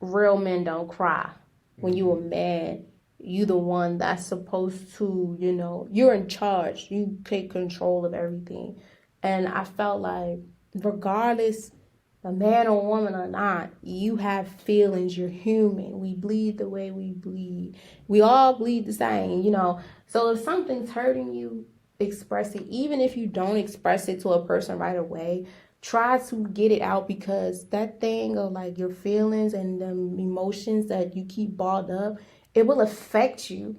real men don't cry. When you a man, you the one that's supposed to, you know, you're in charge. You take control of everything. And I felt like regardless, a man or woman or not, you have feelings. You're human. We bleed the way we bleed. We all bleed the same, you know. So if something's hurting you, express it. Even if you don't express it to a person right away, try to get it out, because that thing of like your feelings and the emotions that you keep balled up, it will affect you.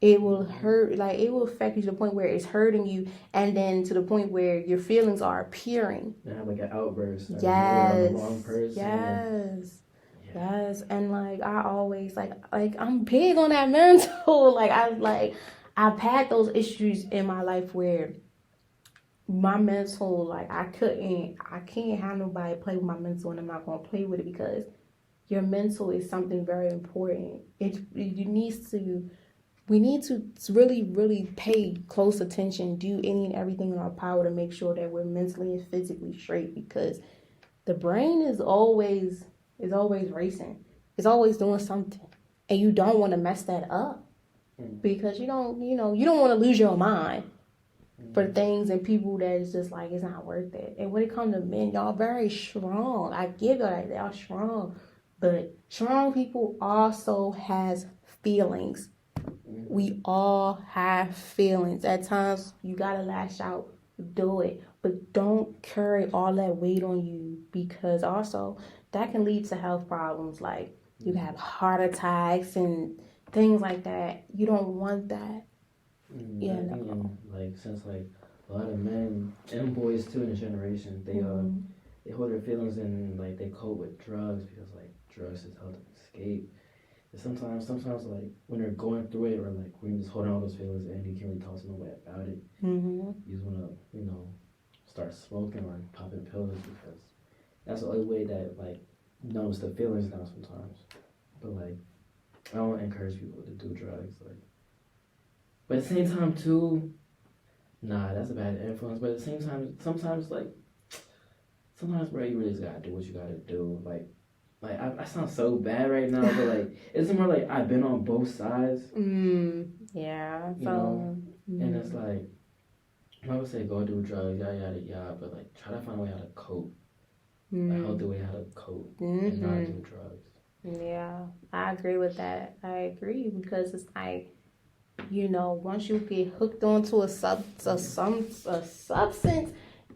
It will hurt, like it will affect you to the point where it's hurting you, and then to the point where your feelings are appearing. You have like an outburst. Yes. The wrong person. Yes. And like I always like I'm big on that mental. I've had those issues in my life where my mental, like I can't have nobody play with my mental, and I'm not gonna play with it, because your mental is something very important. We need to really, really pay close attention, do any and everything in our power to make sure that we're mentally and physically straight, because the brain is always racing. It's always doing something. And you don't want to mess that up, because you don't want to lose your mind for things and people that is just like, it's not worth it. And when it comes to men, y'all very strong. I give y'all that, y'all strong. But strong people also has feelings. We all have feelings. At times, you gotta lash out, do it. But don't carry all that weight on you, because also that can lead to health problems. Like you have heart attacks and things like that. You don't want that. I think since a lot of men and boys too in this generation, they hold their feelings and like they cope with drugs because like drugs just help them escape. And sometimes like when they're going through it or like when you're just holding all those feelings and you can't really talk to nobody about it, you just wanna start smoking or popping pills because that's the only way that like numbs the feelings down sometimes. But like I don't encourage people to do drugs like. But at the same time too, nah, that's a bad influence. But at the same time, sometimes bro, you really just gotta do what you gotta do. I sound so bad right now, but like it's more like I've been on both sides. Yeah. You know, and it's like I would say go do drugs, yada yada yada, but like try to find a way how to cope, a healthy way how to cope, and not do drugs. Yeah, I agree with that. I agree because it's like, once you get hooked onto a substance,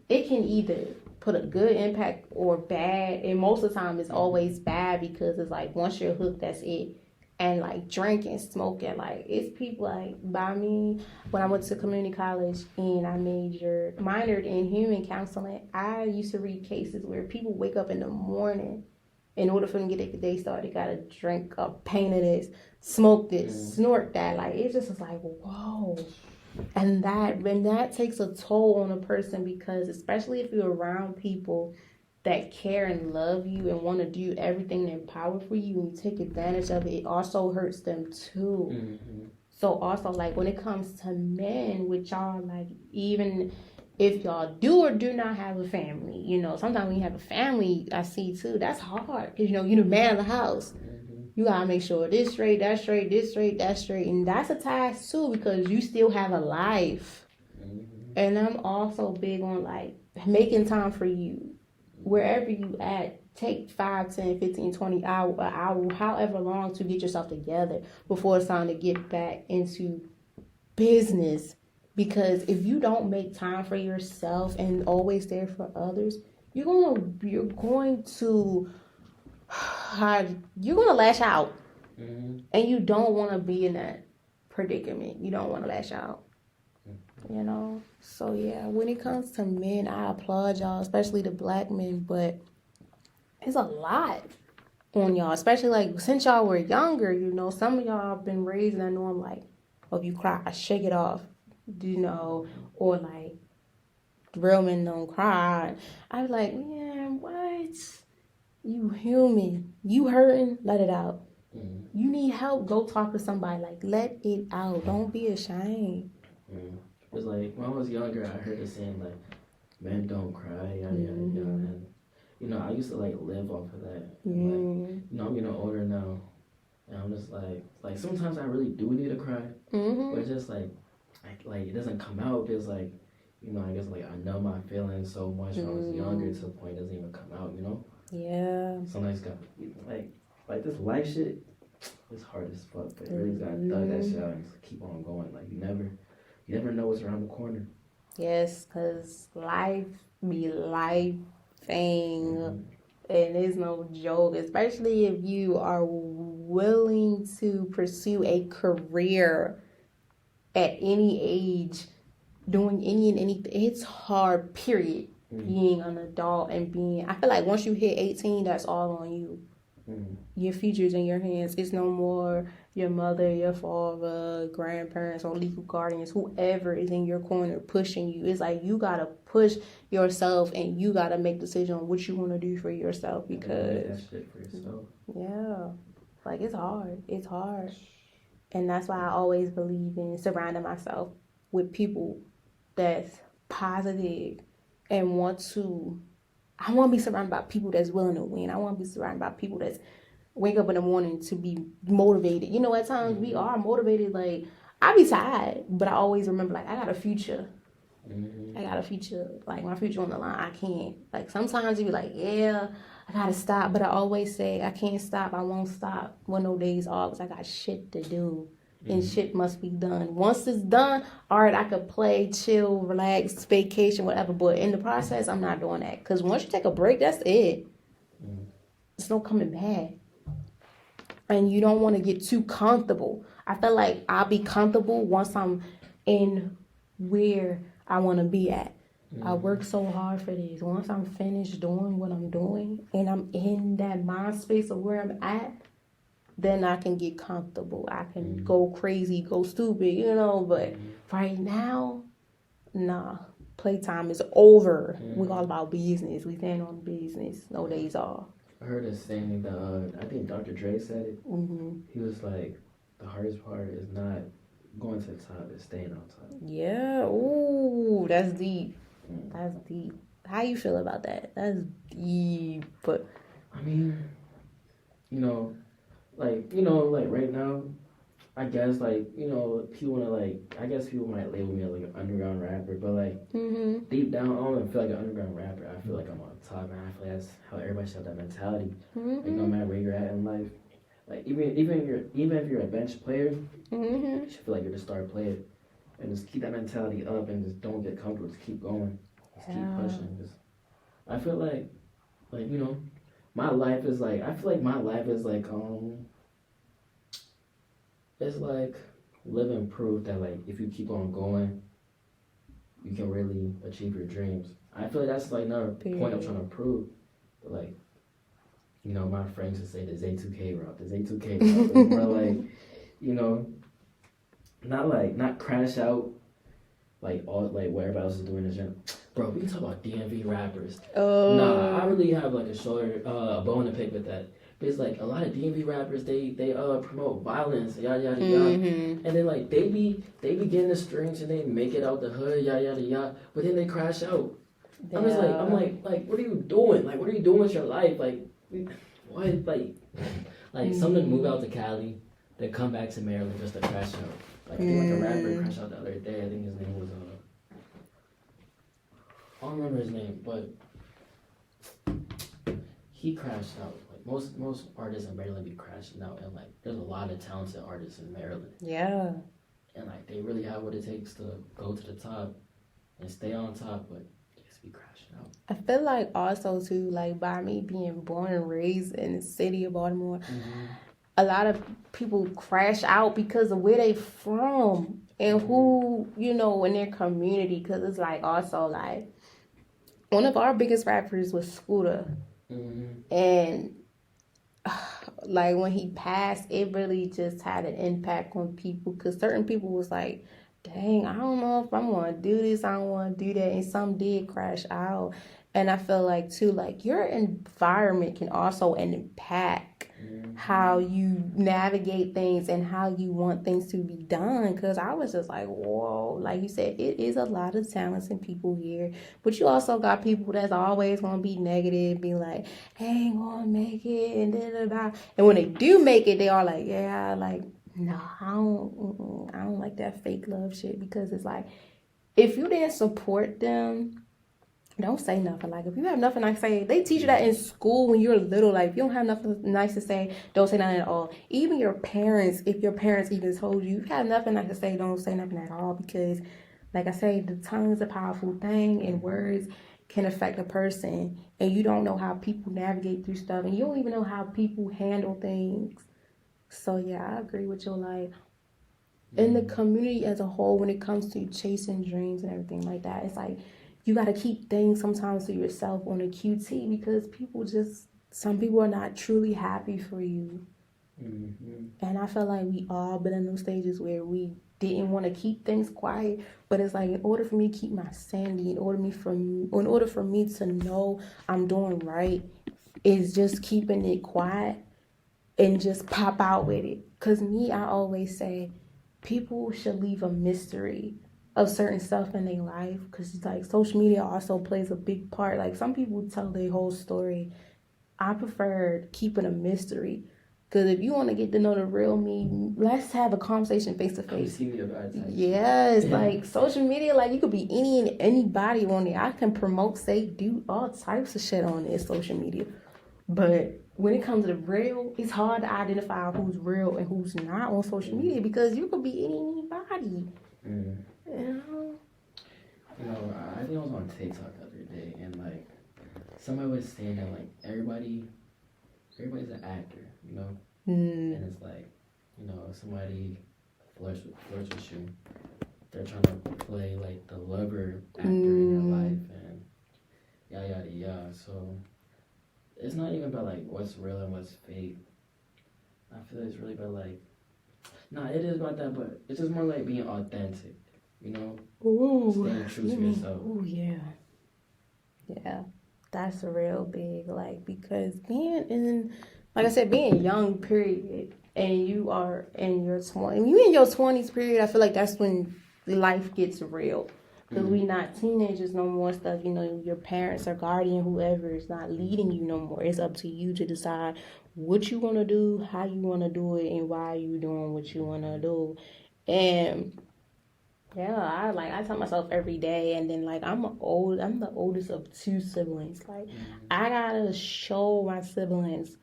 it can either put a good impact or bad. And most of the time, it's always bad because it's like once you're hooked, that's it. And like drinking, smoking, like it's people like by me when I went to community college and I minored in human counseling. I used to read cases where people wake up in the morning. In order for them to get their day started, they gotta drink a pain of this, smoke this, snort that. Like it just is like, whoa. And that takes a toll on a person because especially if you're around people that care and love you and want to do everything in their power for you and you take advantage of it, it also hurts them too. So also like when it comes to men, with y'all, like even if y'all do or do not have a family, sometimes when you have a family, I see too, that's hard because you're the man of the house. You gotta make sure this straight, that straight, this straight, that straight, and that's a task too because you still have a life. And I'm also big on like making time for you wherever you at. Take 5, 10, 15, 20 hours, an hour, however long to get yourself together before it's time to get back into business. Because if you don't make time for yourself and always there for others, you're going to lash out, and you don't want to be in that predicament. You don't want to lash out, So yeah, when it comes to men, I applaud y'all, especially the black men, but it's a lot on y'all, especially like since y'all were younger. Some of y'all have been raised, and I know I'm like, oh, if you cry, shake it off. Or like real men don't cry. I was like, man, what? You human. You hurting, let it out. You need help, go talk to somebody. Like, let it out. Don't be ashamed. It's like when I was younger, I heard the saying like, men don't cry, yada yada yada. And I used to like live off of that. And, like, I'm getting older now, and I'm just like sometimes I really do need to cry, but it's just like it doesn't come out because like I guess like I know my feelings so much when I was younger to the point it doesn't even come out. Yeah. Sometimes got like this life shit. It's hard as fuck, but you really gotta thug that shit out and just keep on going. Like you never know what's around the corner. Yes, cause life be life thing. And it's no joke, especially if you are willing to pursue a career at any age, doing any and anything. It's hard, period, being an adult and I feel like once you hit 18, that's all on you. Your future's in your hands. It's no more your mother, your father, grandparents, or legal guardians, whoever is in your corner pushing you. It's like you gotta push yourself and you gotta make decision on what you want to do for yourself because that shit for yourself. Yeah, like it's hard, and that's why I always believe in surrounding myself with people that's positive and I want to be surrounded by people that's willing to win. I want to be surrounded by people that's wake up in the morning to be motivated. At times we are motivated. Like, I be tired, but I always remember, like, I got a future. I got a future. Like, my future on the line. I can't. Like, sometimes you be like, yeah, I got to stop. But I always say, I can't stop. I won't stop when no days off because I got shit to do. and shit must be done. Once it's done, all right, I could play, chill, relax, vacation, whatever. But in the process, I'm not doing that. Because once you take a break, that's it. It's no coming back. And you don't want to get too comfortable. I feel like I'll be comfortable once I'm in where I want to be at. I work so hard for this. Once I'm finished doing what I'm doing and I'm in that mind space of where I'm at, then I can get comfortable. I can go crazy, go stupid, but right now, nah. Playtime is over. We all about business. We stand on business. No days off. I heard a saying that I think Dr. Dre said it. He was like, the hardest part is not going to the top, it's staying on top. Yeah. Ooh, that's deep. That's deep. How you feel about that? That's deep. But I mean, like right now, I guess people wanna I guess people might label me as like an underground rapper, but deep down, I don't even feel like an underground rapper. I feel like I'm on top, man. I feel like that's how everybody should have that mentality. Like no matter where you're at in life, like even if you're a bench player, you should feel like you're the star player, and just keep that mentality up and just don't get comfortable. Just keep going, just keep pushing. Just, I feel like my life is like it's like living proof that if you keep on going, you can really achieve your dreams. I feel like that's another point I'm trying to prove. But my friends would say the Zay2K route, but more not crash out all what everybody else is doing in the gym. Bro, we can talk about DMV rappers. Nah, I really have a bone to pick with that. But it's a lot of DMV rappers, they promote violence, yada yada yada, and then they be getting the strings and they make it out the hood, yada yada yada, but then they crash out. Yeah. I'm like, what are you doing? What are you doing with your life? What? Some of them move out to Cali, they come back to Maryland just to crash out. I think a rapper crashed out the other day. I think his name was I don't remember his name, but he crashed out. Most artists in Maryland be crashing out, and there's a lot of talented artists in Maryland. Yeah. And they really have what it takes to go to the top and stay on top, but they just be crashing out. I feel like also too, by me being born and raised in the city of Baltimore, a lot of people crash out because of where they from and who, in their community. Because it's also one of our biggest rappers was Scooter. And when he passed, it really just had an impact on people. Because certain people was like, dang, I don't know if I'm going to do this, I don't want to do that. And some did crash out. And I feel too, your environment can also impact how you navigate things and how you want things to be done. Because I was just whoa, like you said, it is a lot of talented people here. But you also got people that's always going to be negative, be like, I ain't going to make it, and da-da-da. And when they do make it, they are no, I don't like that fake love shit. Because it's if you didn't support them, don't say nothing. If you have nothing nice to say, they teach you that in school when you're little. If you don't have nothing nice to say, don't say nothing at all. Even your parents, if your parents even told you have nothing nice to say, don't say nothing at all. Because, like I say, the tongue is a powerful thing, and words can affect a person. And you don't know how people navigate through stuff, and you don't even know how people handle things. So, yeah, I agree with you. In the community as a whole, when it comes to chasing dreams and everything like that, it's you got to keep things sometimes to yourself on a QT, because some people are not truly happy for you. And I feel we all been in those stages where we didn't want to keep things quiet, but it's in order for me to keep my sanity, in order for me to know I'm doing right, is just keeping it quiet and just pop out with it. Because I always say people should leave a mystery of certain stuff in their life, because social media also plays a big part. Some people tell their whole story. I prefer keeping a mystery, because if you want to get to know the real me, let's have a conversation face to face. Yes, social media, you could be anybody on there. I can promote, do all types of shit on this social media, but when it comes to the real, it's hard to identify who's real and who's not on social media because you could be anybody. Mm. You know? You know, I think I was on TikTok the other day, and like somebody was saying that like everybody's an actor, you know, and it's like, you know, if somebody flirts with you, they're trying to play like the lover actor in your life, and yada yada yada. So it's not even about like what's real and what's fake. I feel like it's really about like, nah, it is about that, but it's just more like being authentic, you know, staying true to yourself. Oh yeah. Yeah. That's a real big, like, because being in, like I said, being young, period, and you are in your 20s, you in your 20s, period, I feel like that's when life gets real. Because we not teenagers no more stuff, you know, your parents or guardian, whoever is not leading you no more. It's up to you to decide what you want to do, how you want to do it, and why you doing what you want to do. And yeah, I tell myself every day, and then like I'm the oldest of two siblings. Like I gotta show my siblings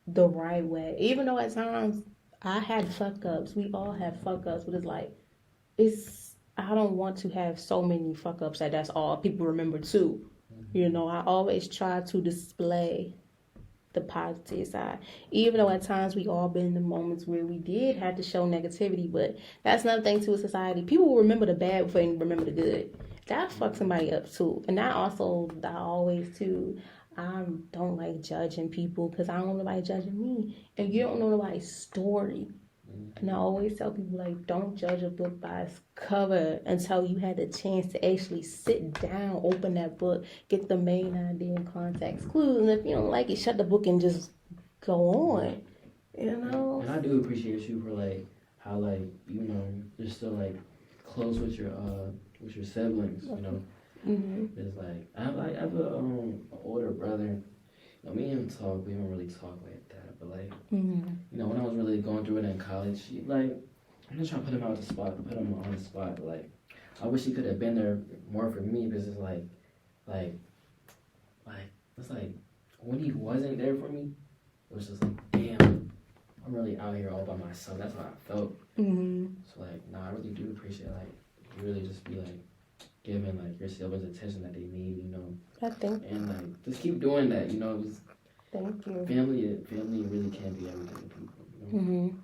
the right way, even though at times I had fuck ups. We all have fuck ups, but it's like I don't want to have so many fuck ups that's all people remember too. You know, I always try to display the positive side. Even though at times we all been in the moments where we did have to show negativity, but that's another thing to a society. People will remember the bad before they remember the good. That fucks somebody up too. And I always too, I don't like judging people because I don't want nobody judging me. And you don't know nobody's story. And I always tell people, like, don't judge a book by its cover until you had the chance to actually sit down, open that book, get the main idea and context clues. And if you don't like it, shut the book and just go on. You know? And I do appreciate you for, like, how, like, you know, you're still, like, close with your siblings, you know? Mm-hmm. It's like, I have an older brother. You know, me and him talk, we don't really talk like that, but like, you know, when I was really going through it in college, I'm just trying to put him on the spot, but like, I wish he could have been there more for me, because it's it's like, when he wasn't there for me, it was just like, damn, I'm really out here all by myself. That's how I felt. So like, nah, I really do appreciate, like, you really just be like, giving like your siblings attention that they need, you know. And like just keep doing that, you know. Just, thank you. Family really can be everything to people, you know?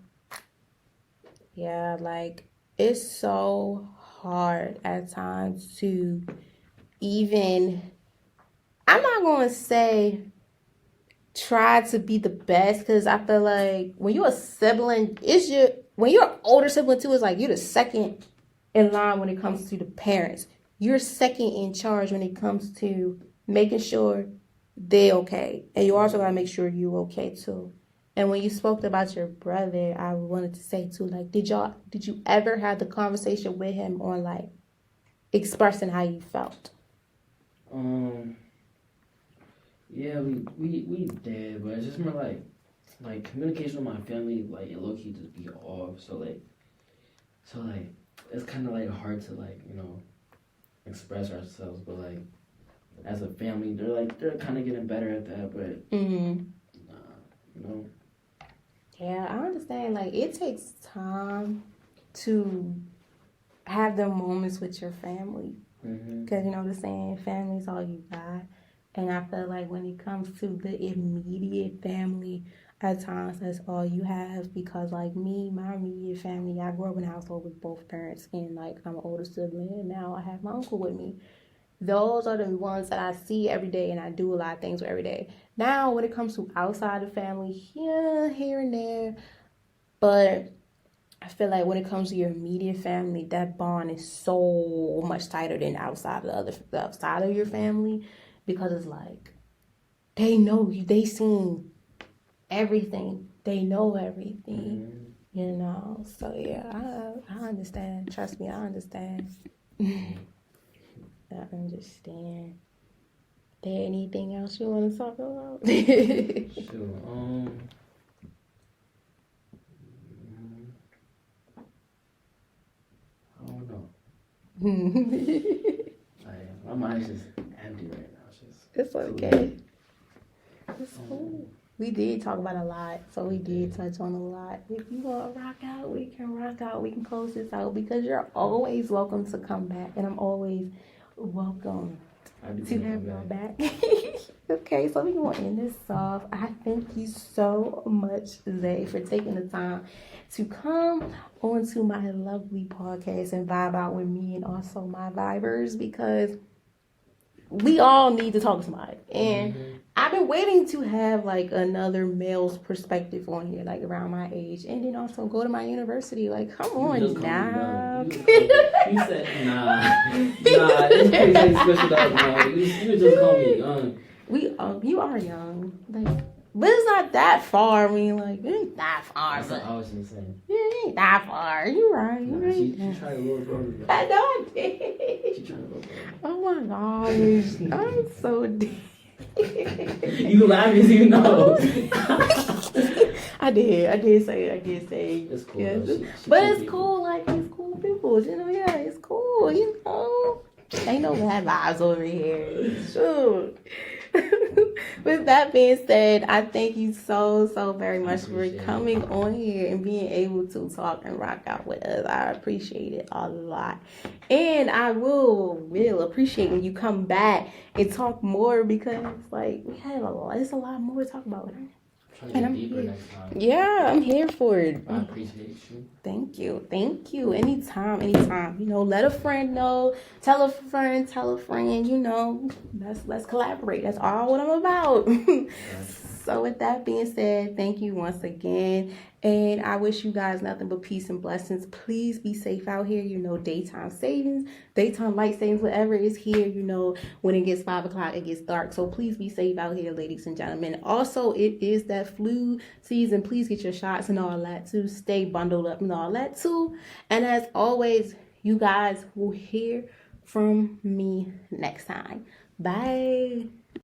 Yeah, like it's so hard at times to even. I'm not gonna say try to be the best because I feel like when you're a sibling, when you're an older sibling too, it's like you're the second in line when it comes to the parents. You're second in charge when it comes to making sure they're okay. And you also gotta make sure you're okay too. And when you spoke about your brother, I wanted to say too, like, did you ever have the conversation with him on like expressing how you felt? Yeah, we did, but it's just more like communication with my family, like it low key just be off. So like it's kind of like hard to like, you know, express ourselves, but like as a family, they're kind of getting better at that, but you know. Yeah, I understand. Like it takes time to have them moments with your family, because you know the saying, family's all you got. And I feel like when it comes to the immediate family, at times that's all you have, because like me, my immediate family, I grew up in a household with both parents, and like I'm an older sibling, and now I have my uncle with me. Those are the ones that I see every day, and I do a lot of things with every day. Now, when it comes to outside the family, yeah, here and there, but I feel like when it comes to your immediate family, that bond is so much tighter than the outside of your family, because it's like they know you, they seen everything, they know everything, you know. So yeah, I understand. Trust me, I understand. I understand. There anything else you want to talk about? Sure. I don't know. My mind is just empty right now. It's okay. It's cool. We did talk about a lot, so we did touch on a lot. If you want to rock out, we can rock out. We can close this out because you're always welcome to come back, and I'm always welcome to have y'all back. Okay, so we're going to end this off. I thank you so much, Xay, for taking the time to come onto my lovely podcast and vibe out with me and also my vibers, because we all need to talk to somebody. And I've been waiting to have like another male's perspective on here, like around my age, and then also go to my university. Like, come on now. You said nah. It's crazy switched up. No, you just call me young. You are young, like, but it's not that far. I mean, like, it ain't that far. That's what I was gonna say. It ain't that far. You right. You right. She tried a little brother. I know I did. She tried a little brother. Oh my gosh, I'm so deep. You laughing, you know. I did say. It's cool. Yeah, She but it's cool. Like, it's cool people. You know, yeah, it's cool. You know, ain't no bad vibes over here. Sure. With that being said, I thank you so very much for coming on here and being able to talk and rock out with us. I appreciate it a lot. And I will appreciate when you come back and talk more, because like we have there's a lot more to talk about. And I'm deeper next time. Yeah, I'm here for it. I appreciate you. Thank you. Anytime. You know, let a friend know. Tell a friend. You know, let's collaborate. That's all what I'm about. So with that being said, thank you once again. And I wish you guys nothing but peace and blessings. Please be safe out here. You know, daytime light savings, whatever is here. You know, when it gets 5 o'clock, it gets dark. So please be safe out here, ladies and gentlemen. Also, it is that flu season. Please get your shots and all that too. Stay bundled up and all that too. And as always, you guys will hear from me next time. Bye.